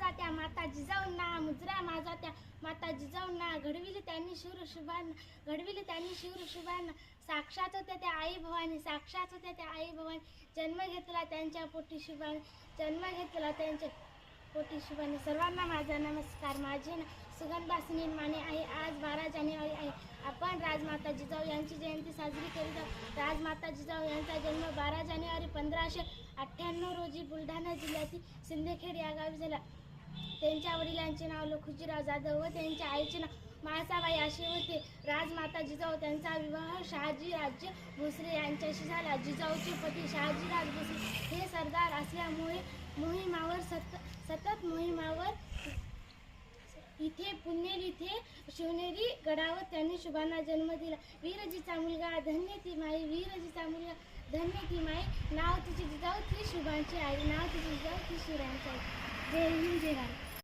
माझा त्या माता जिजाऊंना, मुजरा माझा त्या माता जिजाऊंना, घडविले त्यांनी शूर शुभांना, घडविले त्यांनी शूर शुभांना. साक्षात होत्या त्या आई भवानी, साक्षात होत्या त्या आई भवानी. जन्म घेतला त्यांच्या पोटी शुभाने, जन्म घेतला त्यांच्या पोटी शुभाने. सर्वांना माझा नमस्कार. माझे सुगंधा सुनील माने आहे. आज 12 जानेवारी आहे. आपण राजमाता जिजाऊ यांची जयंती साजरी करीत आहोत. राजमाता जिजाऊ यांचा जन्म 12 जानेवारी 1598 रोजी बुलढाणा जिल्ह्यातील सिंदखेड या गावी झाला. त्यांच्या वडिलांचे नाव लखुजीराव जाधव व त्यांच्या आईचे नाव म्हाळसाबाई असे होते. राजमाता जिजाऊ त्यांचा विवाह शहाजीराजे भोसले यांच्याशी झाला. जिजाऊचे पती शहाजीराज भोसले हे सरदार असल्यामुळे मोहिमावर सतत मोहिमावर इथे पुणेर इथे शिवनेरी गडावर त्यांनी शुभांना जन्म दिला. वीरजीचा मुलगा धन्य ती माई, वीरजीचा मुलगा धन्य ती माई. नाव तिची जिजाऊ ती शुभांची आई, नाव तिची जिजाऊ ती शिवरायांची आई. जय हिंद, जय भारत.